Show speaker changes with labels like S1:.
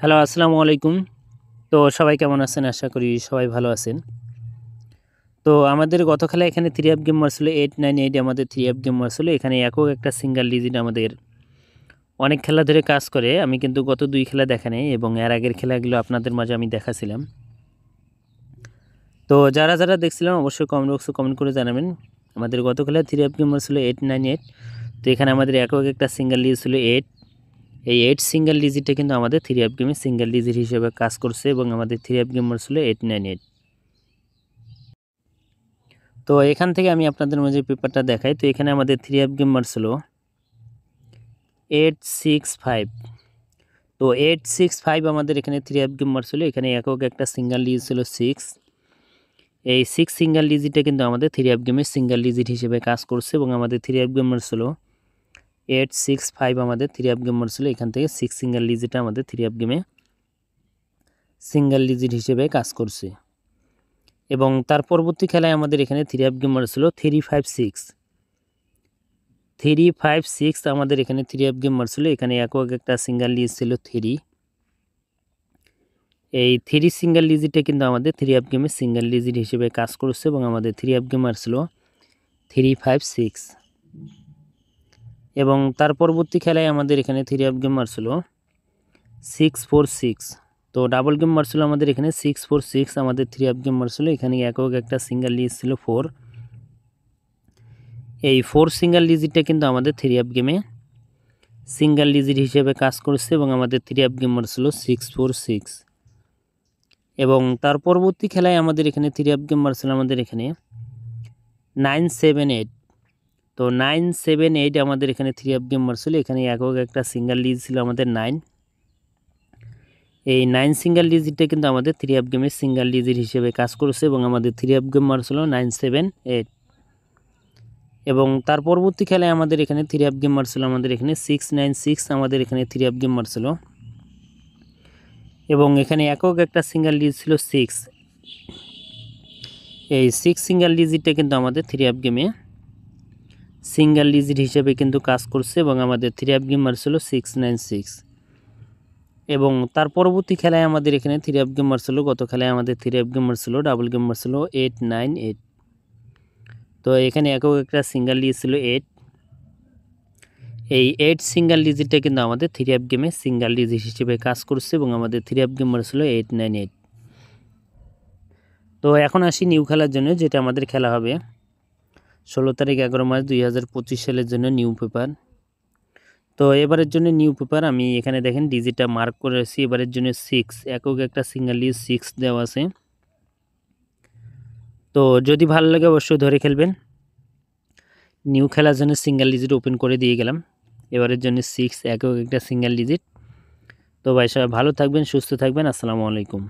S1: Hello, আসসালামু আলাইকুম। তো সবাই কেমন আছেন? আশা করি সবাই ভালো আছেন। তো আমাদের গত খেলায় এখানে 3 আপ গেম মারছিল 8, 9, 8 আমাদের 3 আপ গেম মারছিল। এখানে একক একটা সিঙ্গেল ডিজিট আমাদের অনেক খেলা ধরে কাজ করে। আমি কিন্তু গত 2 খেলা দেখা নাই এবং এর আগের খেলাগুলো আপনাদের মাঝে আমি দেখাছিলাম। তো যারা দেখছিলেন অবশ্যই কমেন্ট বক্সে কমেন্ট করে জানাবেন। আমাদের গত খেলায় 3 আপ গেম মারছিল 8, 9, 8। তো এখানে আমাদের একক একটা সিঙ্গেল ডিজিট ছিল 8। এই 8 সিঙ্গেল ডিজিটটা কিন্তু আমাদের 3 আপ গেমে সিঙ্গেল ডিজিট হিসেবে কাজ করছে এবং আমাদের 3 আপ গেম মারছিল 8, 9, 8। তো এখান থেকে আমি আপনাদের মাঝে পেপারটা দেখাই। তো এখানে আমাদের 3 আপ গেম মারছিল 865। তো 865 আমাদের এখানে 3 আপ গেম মারছিল। এখানে একক একটা সিঙ্গেল ডিজিট ছিল 6। এই 6 সিঙ্গেল ডিজিটটা কিন্তু আমাদের 3 আপ গেমের সিঙ্গেল ডিজিট হিসেবে কাজ করছে এবং আমাদের 3 আপ গেম মারছিল 865 আমাদের 3 আপ গেম মারছিল। এখান থেকে 6 সিঙ্গেল ডিজিটটা আমাদের 3 আপ গেমে সিঙ্গেল ডিজিট হিসেবে কাজ করছে। এবং তার পরবর্তী খেলায় আমাদের এখানে 3 আপ গেম মারছিল 356। 356 আমাদের এখানে 3 আপ গেম মারছিল। এখানে একক একটা সিঙ্গেল ডিজিট ছিল 3। এই 3 সিঙ্গেল ডিজিটটা কিন্তু আমাদের 3 আপ গেমে সিঙ্গেল ডিজিট হিসেবে কাজ করছে এবং আমাদের 3 আপ গেম মারছিল 356। এবং তার পরবর্তী খেলায় আমাদের এখানে 3 আপ গেম মারছিল 646। তো ডাবল গেম মারছিল আমাদের এখানে 646 আমাদের 3 আপ গেম মারছিল। এখানে একক একটা সিঙ্গেল ডিজিট ছিল 4। এই 4 সিঙ্গেল ডিজিটটা কিন্তু আমাদের 3 আপ গেমে সিঙ্গেল ডিজিট হিসেবে কাজ করছে এবং আমাদের 3 আপ গেম মারছিল 646। এবং তার পরবর্তী খেলায় আমাদের এখানে 3 আপ গেম মারছিল আমাদের এখানে 978। তো 978 আমাদের এখানে 3 আপ গেম মারছিল। এখানে একক একটা সিঙ্গেল ডিজিট ছিল আমাদের 9। এই 9 সিঙ্গেল ডিজিটটা কিন্তু আমাদের 3 আপ গেমের সিঙ্গেল ডিজিট হিসেবে কাজ করছে এবং আমাদের 3 আপ গেম মারছিল 978। এবং তার পরবর্তী খেলায় আমাদের এখানে 3 আপ গেম মারছিল আমাদের এখানে 696 আমাদের এখানে 3 আপ গেম মারছিল। এবং এখানে একক একটা সিঙ্গেল ডিজিট ছিল 6। এই 6 সিঙ্গেল ডিজিটটা কিন্তু আমাদের 3 আপ গেমে সিঙ্গেল ডিজিট হিসেবে কিন্তু কাজ করছে এবং আমাদের 3 আপ গেম মারছিল 696। এবং তার পরবর্তী খেলায় আমাদের এখানে 3 আপ গেম মারছিল। গত খেলায় আমাদের 3 আপ গেম মারছিল ডাবল গেম মারছিল 898। তো এখানে একক একটা সিঙ্গেল ডিজিট ছিল 8। এই 8 সিঙ্গেল ডিজিটটা কিন্তু আমাদের 3 আপ গেমে সিঙ্গেল ডিজিট হিসেবে কাজ করছে এবং আমাদের 3 আপ গেম মারছিল 898। তো এখন আসি নিউ খেলার জন্য, যেটা আমাদের খেলা হবে 16 তারিখ 11 মার্চ 2025 সালের জন্য নিউ পেপার। তো এবারের জন্য নিউ পেপার আমি এখানে দেখেন ডিজিটটা মার্ক করে রাখছি। এবারের জন্য 6 একক একটা সিঙ্গেল ডিজিট 6 দেওয়া আছে। তো যদি ভালো লাগে অবশ্যই ধরে খেলবেন। নিউ খেলার জন্য সিঙ্গেল ডিজিট ওপেন করে দিয়ে গেলাম। এবারের জন্য 6 একক একটা সিঙ্গেল ডিজিট। তো ভাই সবাই ভালো থাকবেন, সুস্থ থাকবেন। আসসালামু আলাইকুম।